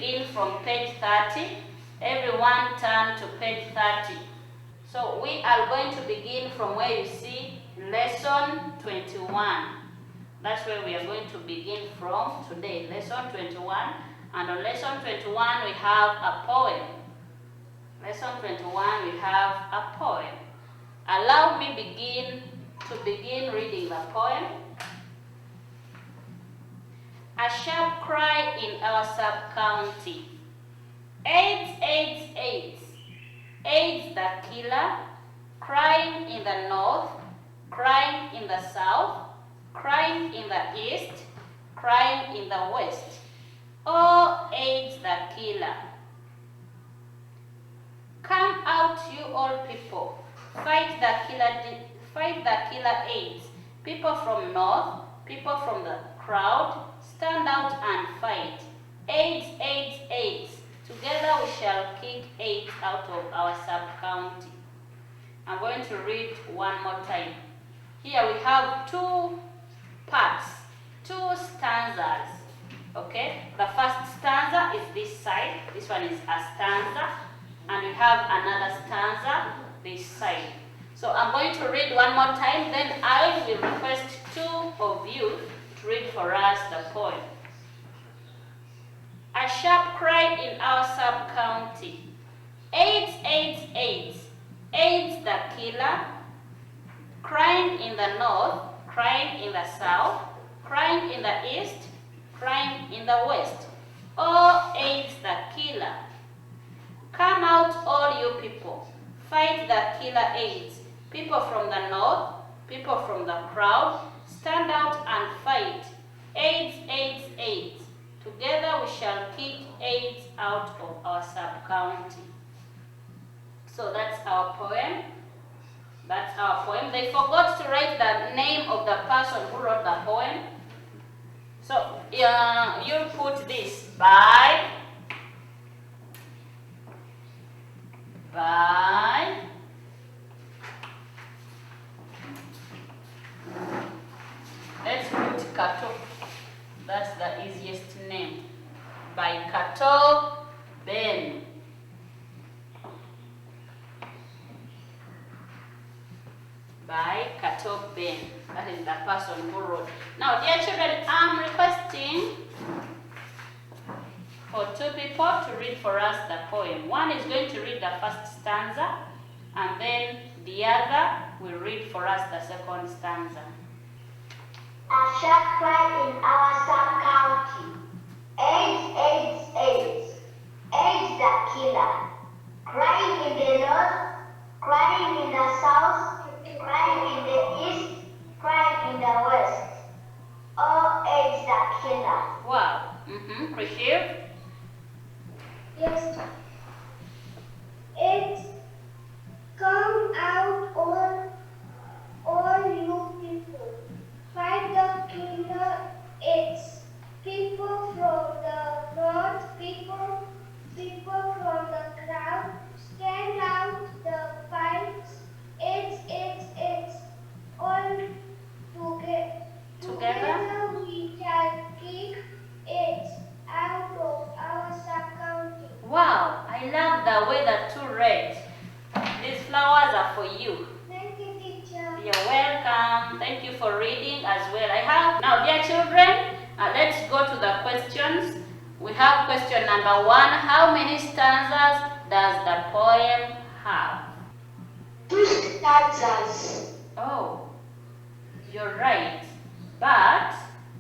begin from page 30. Everyone turn to page 30. So we are going to begin from where you see lesson 21. That's where we are going to begin from today, lesson 21. And on lesson 21 we have a poem. Lesson 21 we have a poem. Allow me begin reading the poem. A sharp cry in our sub-county. AIDS, AIDS, AIDS. AIDS the killer, crying in the north, crying in the south, crying in the east, crying in the west. Oh, AIDS the killer. Come out, you all people. Fight the killer AIDS. People from north, people from the crowd, stand out and fight. AIDS, AIDS, AIDS. Together we shall kick AIDS out of our sub-county. I'm going to read one more time. Here we have two parts, two stanzas. Okay, the first stanza is this side. This one is a stanza. And we have another stanza this side. So I'm going to read one more time, then I will request two of you to read for us the poem. A sharp cry in our sub-county. AIDS, AIDS, AIDS. AIDS the killer. Crying in the north, crying in the south, crying in the east, crying in the west. Oh, AIDS the killer. Come out, all you people. Fight the killer AIDS. People from the north, people from the crowd, stand out and fight. AIDS, AIDS, AIDS. Together we shall kick AIDS out of our sub-county. So that's our poem. That's our poem. They forgot to write the name of the person who wrote the poem. So you put this by let's put Kato. That's the easiest name. By Kato Ben. By Kato Ben. That is the person who wrote. Now, dear children, I'm requesting for two people to read for us the poem. One is going to read the first stanza, and then the other will read for us the second stanza. A sharp cry in our sub-county. AIDS, AIDS, AIDS. AIDS the killer. Crying in the north, crying in the south, crying in the east, crying in the west. Oh, AIDS the killer. Wow. Krishiv? Yes. AIDS, come out, all you people. Fight the killer AIDS. People from the north, people from the crowd, stand out the fights. AIDS, AIDS, AIDS. All together we shall kick AIDS out of our sub-county. Wow, I love the way the two read. These flowers are for you. Thank you, teacher. You're welcome. Thank you for reading as well. Now, dear children, let's go to the questions. We have question number 1. How many stanzas does the poem have? 2 stanzas. Oh, you're right. But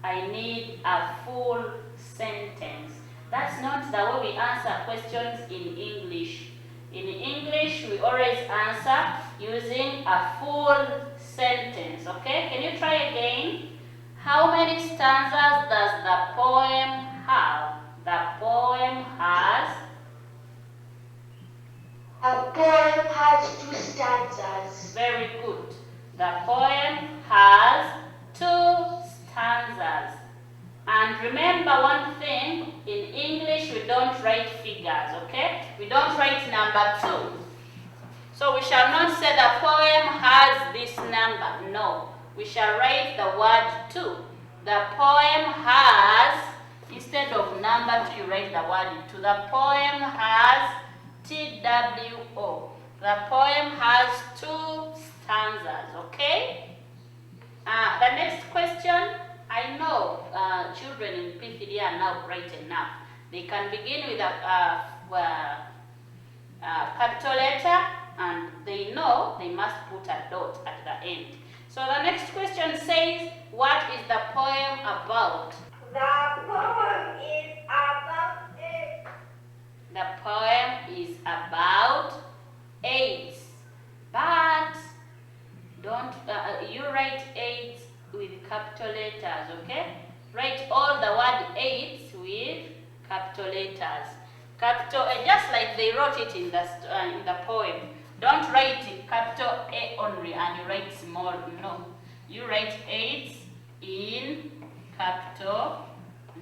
I need a full sentence. That's not the way we answer questions in English. In English, we always answer using a full sentence. Okay? Can you try again? How many stanzas does the poem have? The poem has... A poem has 2 stanzas. Very good. The poem has 2 stanzas. And remember one thing, in English we don't write figures, okay? We don't write number 2. So we shall not say the poem has this number. No, we shall write the word 2. The poem has Instead of number 2, you write the word 2. The poem has TWO. The poem has 2 stanzas, okay? The next question, I know children in P3 are now bright enough. They can begin with a capital letter, and they know they must put a dot at the end. So the next question says, what is the poem about? The poem is about AIDS. The poem is about AIDS. But don't you write AIDS with capital letters, okay? Write all the word AIDS with capital letters. Capital A, just like they wrote it in the poem. Don't write capital A only and you write small. No, you write AIDS in capital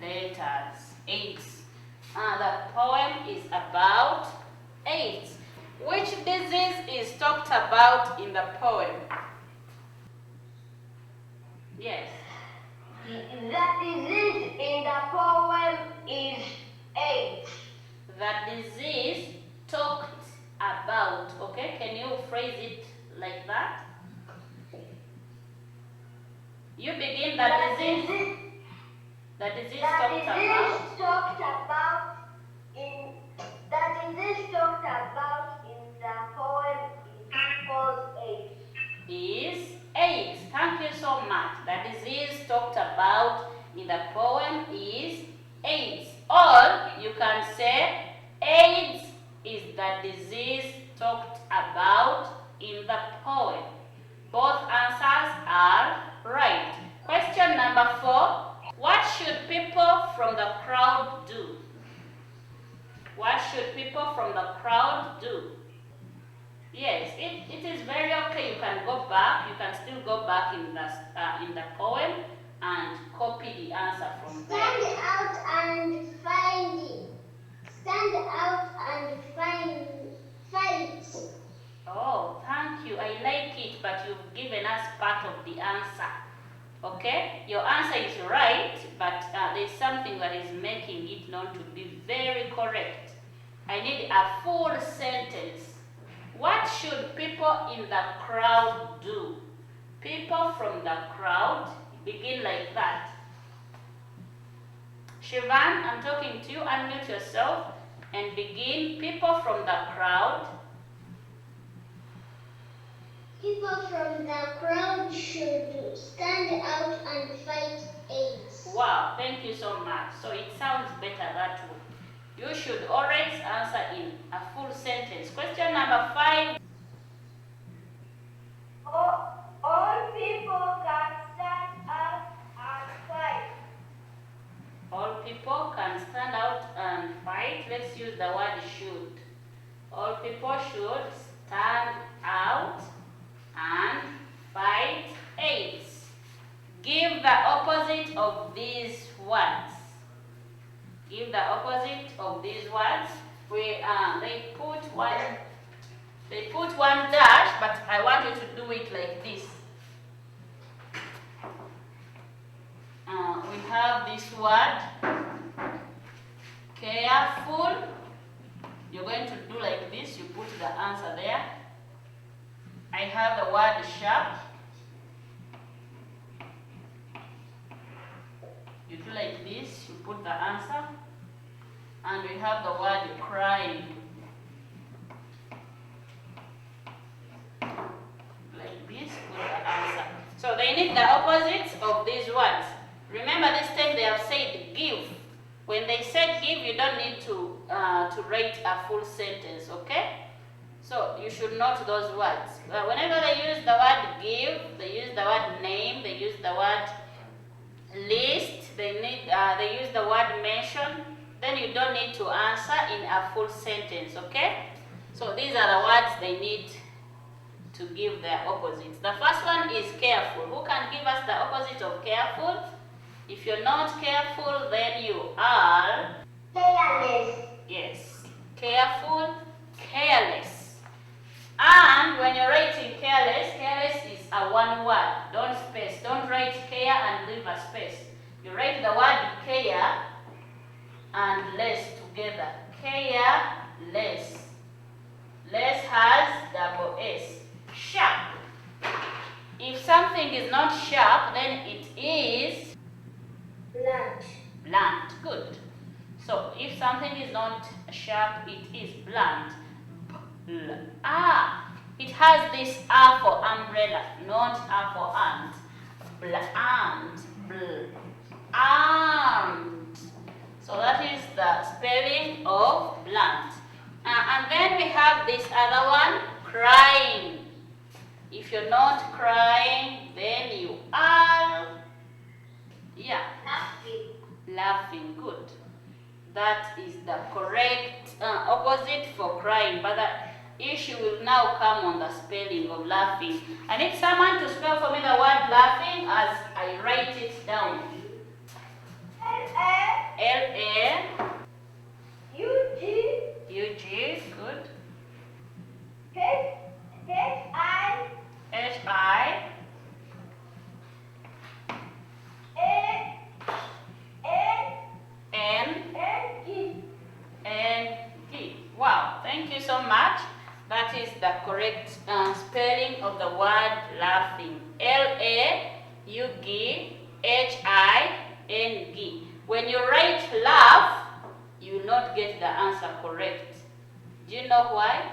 letters. AIDS. The poem is about AIDS. Which disease is talked about in the poem? Yes. The disease in the poem is AIDS. The disease talked about. Okay, can you phrase it like that? You begin the disease. The disease talked about. The disease talked about in the poem is called AIDS. Is AIDS. Thank you so much. The disease talked about in the poem is AIDS. Or you can say AIDS is the disease talked about in the poem. Both answers are right. Question number 4. What should people from the crowd do? What should people from the crowd do? Yes, it is very okay. You can go back. You can still go back in the poem and copy the answer from there. Stand out and find it. Stand out and fight. Oh, thank you. I like it, but you've given us part of the answer. Okay? Your answer is right, but there's something that is making it not to be very correct. I need a full sentence. What should people in the crowd do? People from the crowd, begin like that. Shivan, I'm talking to you. Unmute yourself and begin. People from the crowd. People from the crowd should stand out and fight AIDS. Wow, thank you so much. So it sounds better that way. You should always answer in a full sentence. Question number 5. All people can stand out and fight. All people can stand out and fight. Let's use the word should. All people should stand out and fight AIDS. Give the opposite of these words. Give the opposite of these words. They put one dash, but I want you to do it like this. We have this word, careful. You're going to do like this. You put the answer there. I have the word sharp. You do like this, you put the answer. And we have the word crying. Like this, put the answer. So they need the opposites of these words. Remember this time they have said give. When they said give, you don't need to write a full sentence, okay? So you should note those words. Whenever they use the word give, they use the word name, they use the word list, they use the word mention, then you don't need to answer in a full sentence, okay? So these are the words they need to give their opposites. The first one is careful. Who can give us the opposite of careful? If you're not careful, then you are Careless. yes, careful, careless. And when you're writing careless, careless is a one word. Don't space. Don't write care and leave a space. You write the word care and less together. Careless. Less has double S. Sharp. If something is not sharp, then it is Blunt. blunt. Good. So if something is not sharp, it is blunt. It has this R for umbrella, not R for ant. Blunt. Blunt. So that is the spelling of blunt. And then we have this other one, crying. If you're not crying, then you are, laughing. Good. That is the correct opposite for crying, but the issue will now come on the spelling of laughing. I need someone to spell for me the word laughing as I write it down. L-A-U-G, good. H-I-N-N-G. Wow, thank you so much. That is the correct spelling of the word laughing. L-A-U-G-H-I-N-G. When you write laugh, you will not get the answer correct. Do you know why?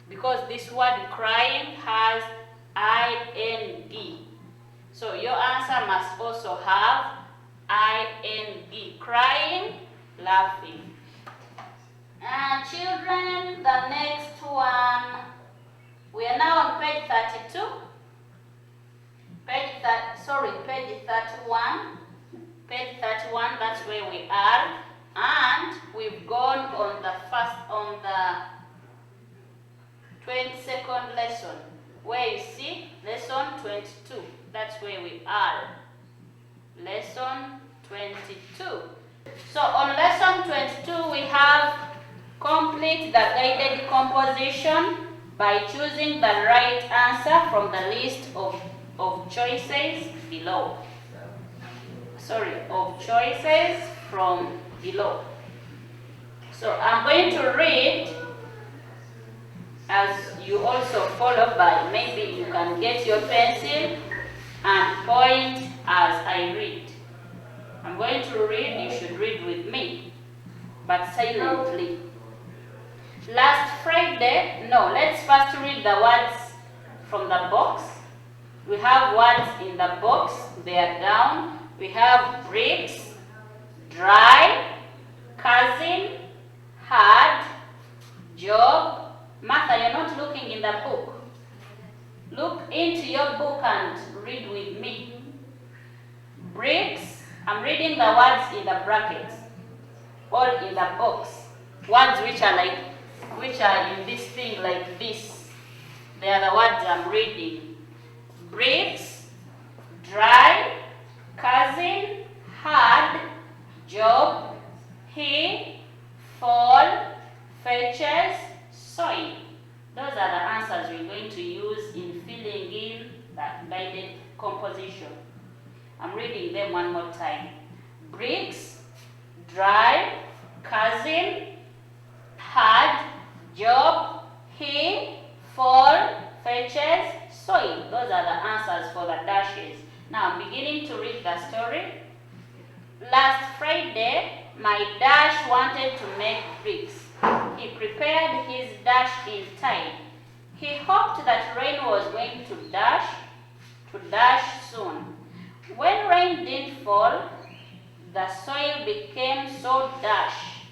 Because this word crying has I-N-G. So your answer must also have I-N-G. Crying, laughing. Children, the next one. We are now on page 32. Page 31. Page 31, that's where we are. And we've gone on the 22nd lesson, where you see lesson 22. That's where we are. Lesson 22. So on lesson 22, we have complete the guided composition by choosing the right answer from the list of choices below. Of choices from below. So I'm going to read as you also follow by. Maybe you can get your pencil and point as I read. I'm going to read, you should read with me, but silently. Let's first read the words from the box. We have words in the box, they are down. We have bricks, dry, cousin, hard, job. Martha, you're not looking in the book. Look into your book and read with me. Bricks, I'm reading the words in the brackets, all in the box. Words which are in this thing like this. They are the words I'm reading. Bricks, dry, cousin, hard, job, he, fall, fetches, soil. Those are the answers we're going to use in filling in that guided composition. I'm reading them one more time. Bricks, dry, cousin, hard, job, he, fall, fetches, soil. Those are the answers for the dashes. Now I'm beginning to read the story. Last Friday, my dash wanted to make bricks. He prepared his dash in time. He hoped that rain was going to dash soon. When rain didn't fall, the soil became so dash.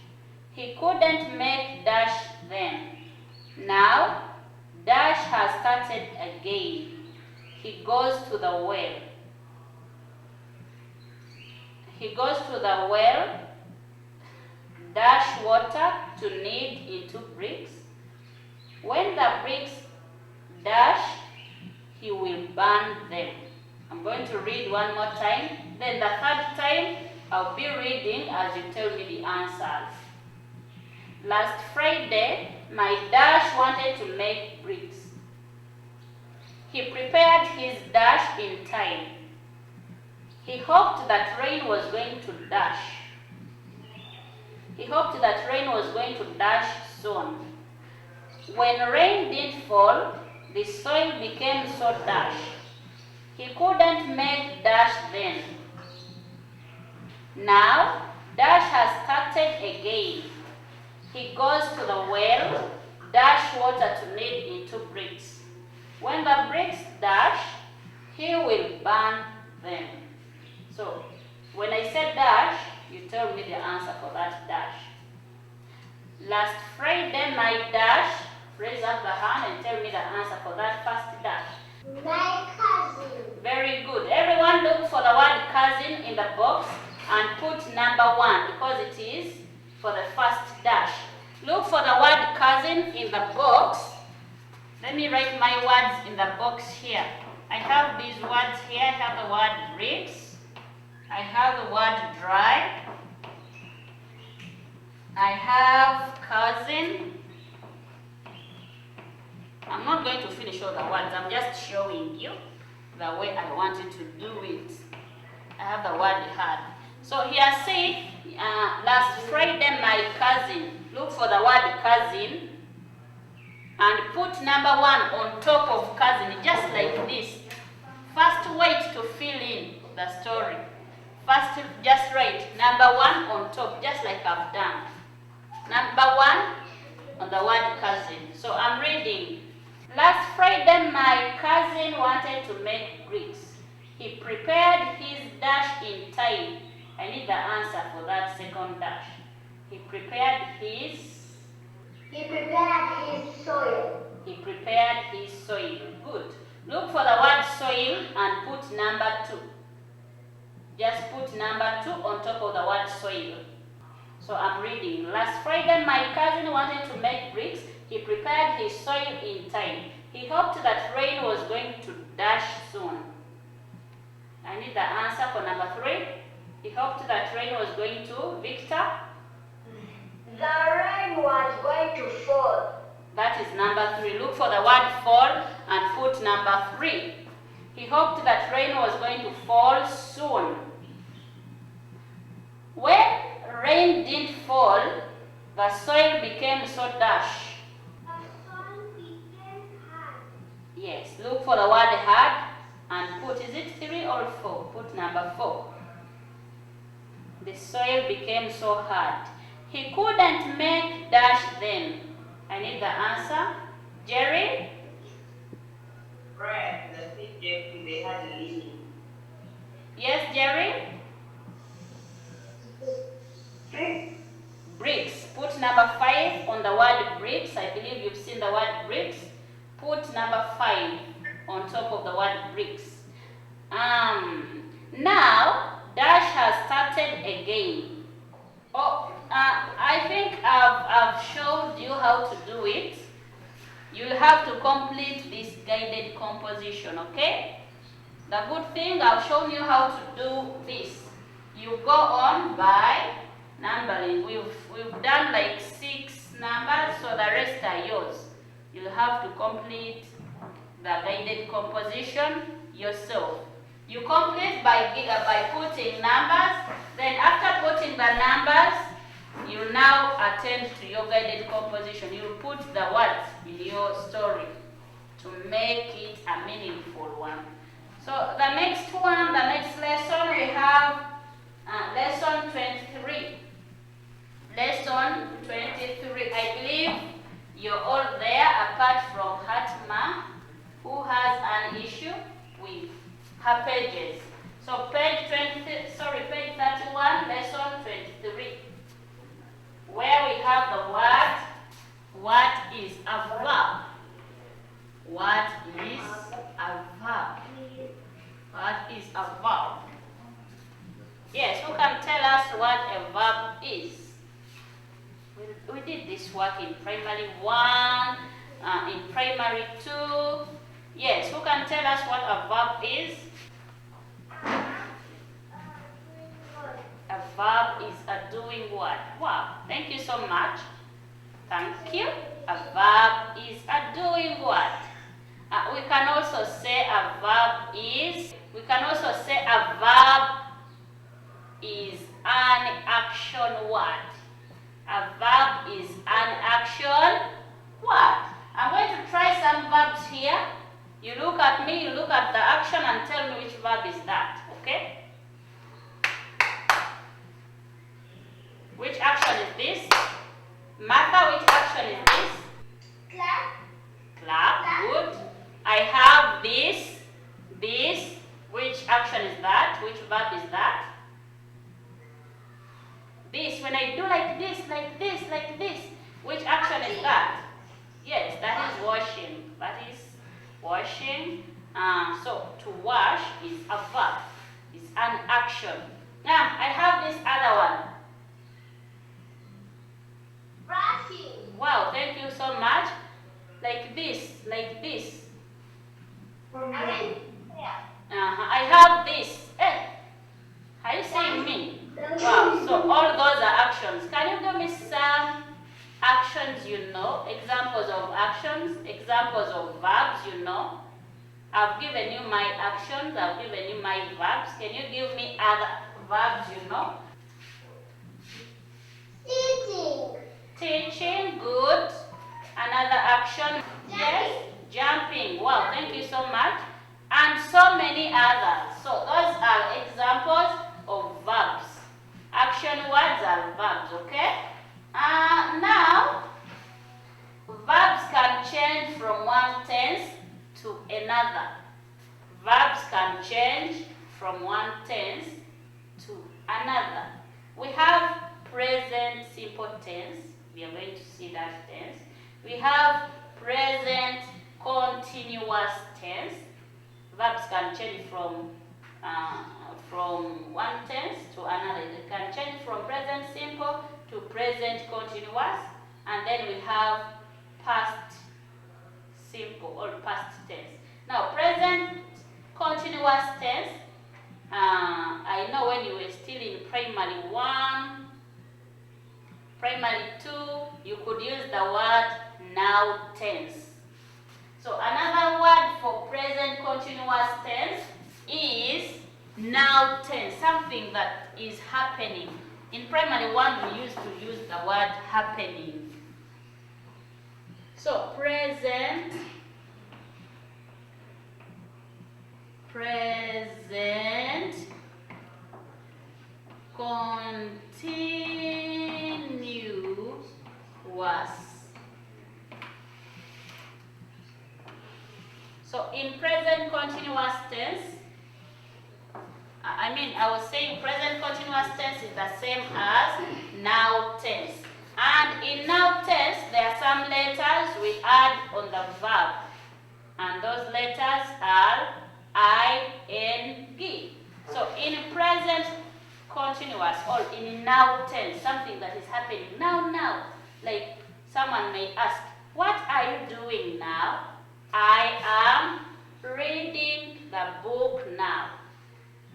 He couldn't make dash then. Now, dash has started again. He goes to the well. He goes to the well, dash water to knead into bricks. When the bricks dash, he will burn them. I'm going to read one more time. Then the third time, I'll be reading as you tell me the answers. Last Friday, my dash wanted to make bricks. He prepared his dash in time. He hoped that rain was going to dash. He hoped that rain was going to dash soon. When rain didn't fall, the soil became so dash. He couldn't make dash then. Now, dash has started again. He goes to the well, dash water to knead into bricks. When the bricks dash, he will burn them. So, when I said dash, you tell me the answer for that dash. Last Friday night dash, raise up the hand and tell me the answer for that first dash. My cousin. Very good. Everyone look for the word cousin in the box and put number 1 because it is for the first dash. Look for the word cousin in the box. Let me write my words in the box here. I have these words here. I have the word bricks. I have the word dry. I have cousin. I'm not going to finish all the words. I'm just showing you the way I want you to do it. I have the word had. So here say, last Friday my cousin. Look for the word cousin and put number 1 on top of cousin, just like this. First wait to fill in the story. First just write number 1 on top, just like I've done. Number 1 on the word cousin. So I'm reading. Last Friday my cousin wanted to make bricks. He prepared his dash in time. I need the answer for that second dash. He prepared his soil. He prepared his soil. Good. Look for the word soil and put number 2. Just put number 2 on top of the word soil. So I'm reading. Last Friday my cousin wanted to make bricks. He prepared his soil in time. He hoped that rain was going to dash soon. I need the answer for number 3. He hoped that rain was going to, Victor? The rain was going to fall. That is number 3. Look for the word fall and put number 3. He hoped that rain was going to fall soon. When rain didn't fall, the soil became so dash. The soil became hard. Yes, look for the word hard and put, is it 3 or 4? Put number 4. The soil became so hard. He couldn't make dash then. I need the answer. Jerry? Right, the subject they had leaning. Yes, Jerry? Bricks. Bricks. Put number 5 on the word bricks. I believe you've seen the word bricks. Put number 5 on top of the word bricks. Now, dash has started again. Oh, I think I've showed you how to do it. You'll have to complete this guided composition, okay? The good thing, I've shown you how to do this. You go on by numbering. We've done like 6 numbers, so the rest are yours. You'll have to complete the guided composition yourself. You complete by putting numbers. Then after putting the numbers, you'll now attend to your guided composition. You'll put the words in your story to make it a meaningful one. So the next one, the next lesson, we have lesson 23. Lesson 23. I believe you're all there apart from Hatma, who has an issue with her pages. So page 31, lesson 23, where we have the word, what is a verb? What is a verb? What is a verb? Yes, who can tell us what a verb is? We did this work in primary 1, in primary 2. Yes, who can tell us what a verb is? A verb is a doing what? Wow, thank you so much. Thank you. A verb is a doing what? We can also say a verb is, an action word. A verb is an action word. I'm going to try some verbs here. You look at me, you look at the action and tell me which verb is that, okay? Which action is this? Martha, which action is this? Clap. Clap, good. I have this. Which action is that? Which verb is that? This, when I do like this, which action is that? Yes, that is washing. That is washing. So to wash is a verb. It's an action. Now I have this other one. Brushing. Wow, thank you so much. Like this. I have this. Are you seeing me? Wow, so all those are actions. Can you give me some actions you know? Examples of actions, examples of verbs you know. I've given you my actions, I've given you my verbs. Can you give me other verbs you know? Sitting. Teaching, good. Another action, yes, jumping. Wow, thank you so much. And so many others. So those are examples of verbs. Action words are verbs, okay? Now, verbs can change from one tense to another. Verbs can change from one tense to another. We have present simple tense. We are going to see that tense. We have present continuous tense. Verbs can change from one tense to another. It can change from present simple to present continuous, and then we have past simple or past tense. Now, present continuous tense. I know when you were still in primary 1, primary 2, you could use the word now tense. So another word for present continuous tense is now tense, something that is happening. In primary 1, we used to use the word happening. So present continuous. So in present continuous tense, I was saying present continuous tense is the same as now tense. And in now tense, there are some letters we add on the verb. And those letters are ing. So in present continuous or in now tense, something that is happening now. Like someone may ask, what are you doing now? I am reading the book now.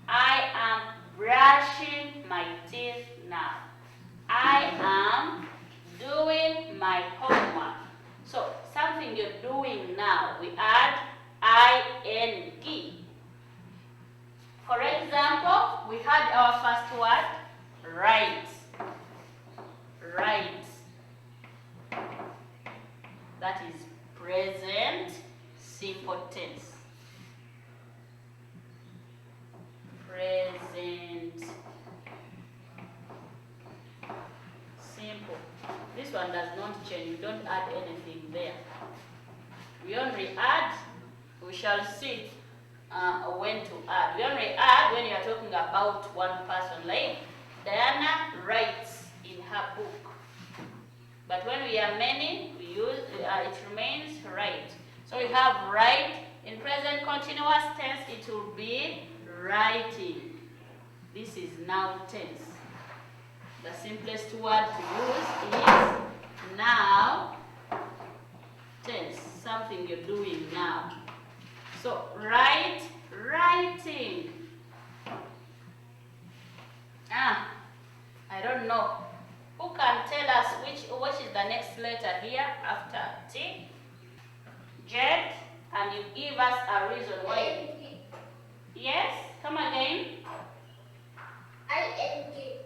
I am brushing my teeth now. I am doing my homework. So something you're doing now, we add ing. For example, we had our first word, write. Write. That is present simple tense. Present simple. This one does not change. We don't add anything there. We only add, we shall see when to add. We only add when you are talking about one person, like Diana writes in her book. But when we are many, we use it remains write. So we have write. In present continuous tense, it will be writing. This is now tense. The simplest word to use is now tense, something you're doing now. So write, writing. I don't know. Who can tell us what is the next letter here after T? Jet, and you give us a reason why. Yes, come again.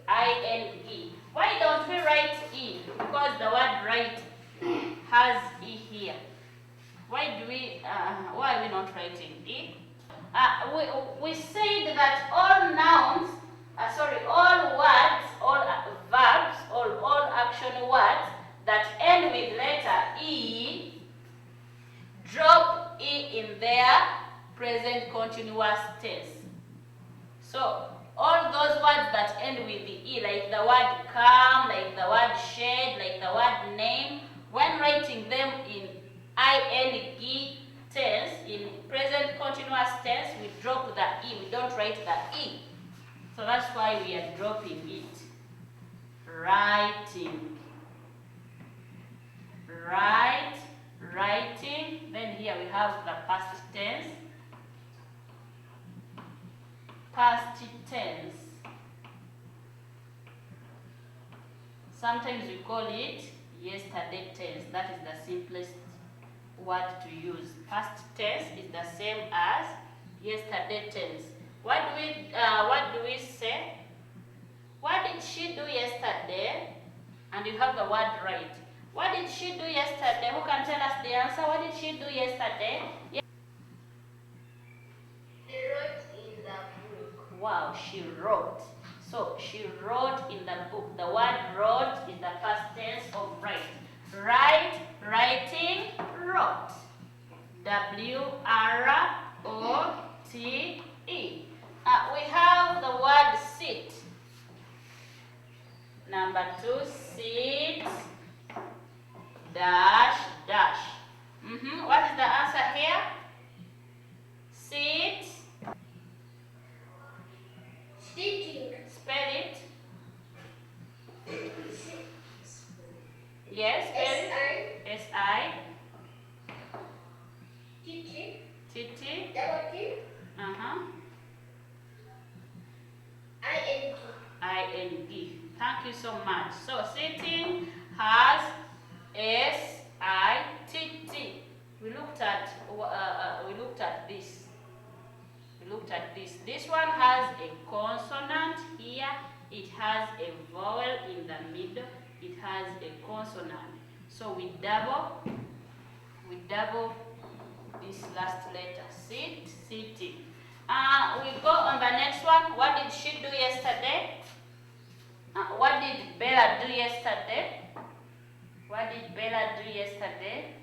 ing. ing. Why don't we write E? writing E. We said that all nouns, all words, all verbs, all action words that end with letter E drop E in their present continuous tense. So all those words that end with the E, like the word come, like the word shed, like the word name, when writing them in ing tense, in present continuous tense, we drop the E. We don't write the E. So that's why we are dropping it. Writing. Write, writing. Then here we have the past tense. Past tense. Sometimes we call it yesterday tense. That is the simplest word to use. Past tense is the same as yesterday tense. What do we say? What did she do yesterday? And you have the word right. What did she do yesterday? Who can tell us the answer? What did she do yesterday? She wrote in the book. Wow, she wrote. So she wrote in the book. The word wrote is the past tense of write. Write, writing, wrote. W-R-O-T-E. We have the word sit. Number 2, sit, dash, dash. What is the answer here? Sit. Sitting. Spell it. Yes, spell it. S-I. T-T. T-T. Double T. I-N-G. I-N-G. Thank you so much. So sitting has S-I-T-T. We looked at this. We looked at this. This one has a consonant here. It has a vowel in the middle. It has a consonant. So we double this last letter. Sit, sitting. We go on the next one. What did she do yesterday? What did Bella do yesterday? What did Bella do yesterday?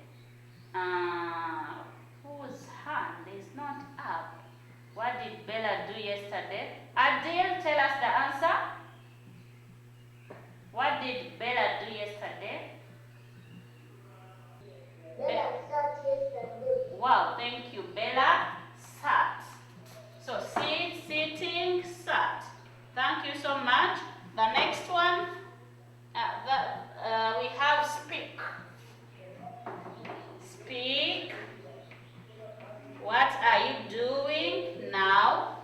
Whose hand is not up? What did Bella do yesterday? Adele, tell us the answer. What did Bella do yesterday? Bella sat yesterday. Wow, thank you. Bella sat. So sit, sitting, sat. Thank you so much. The next one, we have speak. Speak. What are you doing now?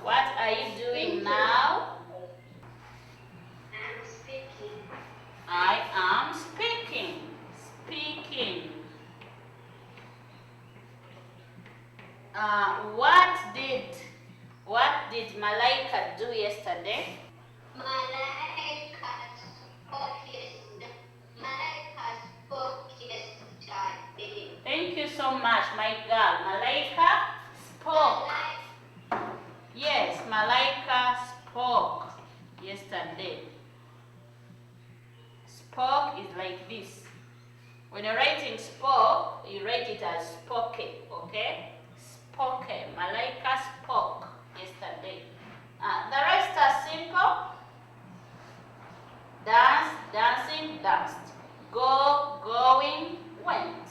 What are you doing now? I'm speaking. I am speaking. Speaking. What did Malaika do yesterday? Malaika spoke yesterday. Thank you so much, my girl. Malaika spoke. Yes, Malaika spoke yesterday. Spoke is like this. When you're writing spoke, you write it as spoken, okay? Spoken. Malaika spoke yesterday. The rest are simple. Dance, dancing, danced. Go, going, went.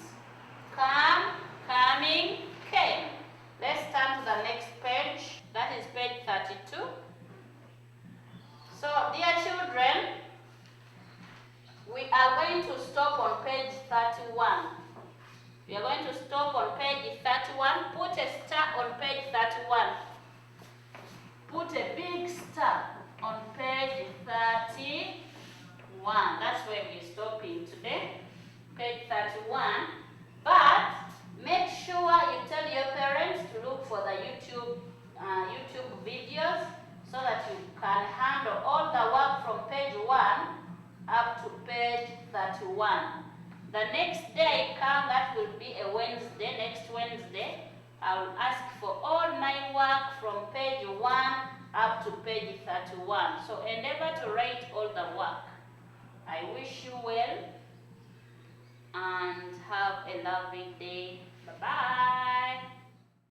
Come, coming, came. Let's turn to the next page. That is page 32. So, dear children, we are going to stop on page 31. We are going to stop on page 31. Put a star on page 31. Put a big star on page 31. That's where we're stopping today. Page 31. But make sure you tell your parents to look for the YouTube videos so that you can handle all the work from page 1 up to page 31. The next day that will be a Wednesday, next Wednesday, I will ask for all my work from page 1 up to page 31. So endeavor to write all the work. I wish you well and have a lovely day. Bye-bye.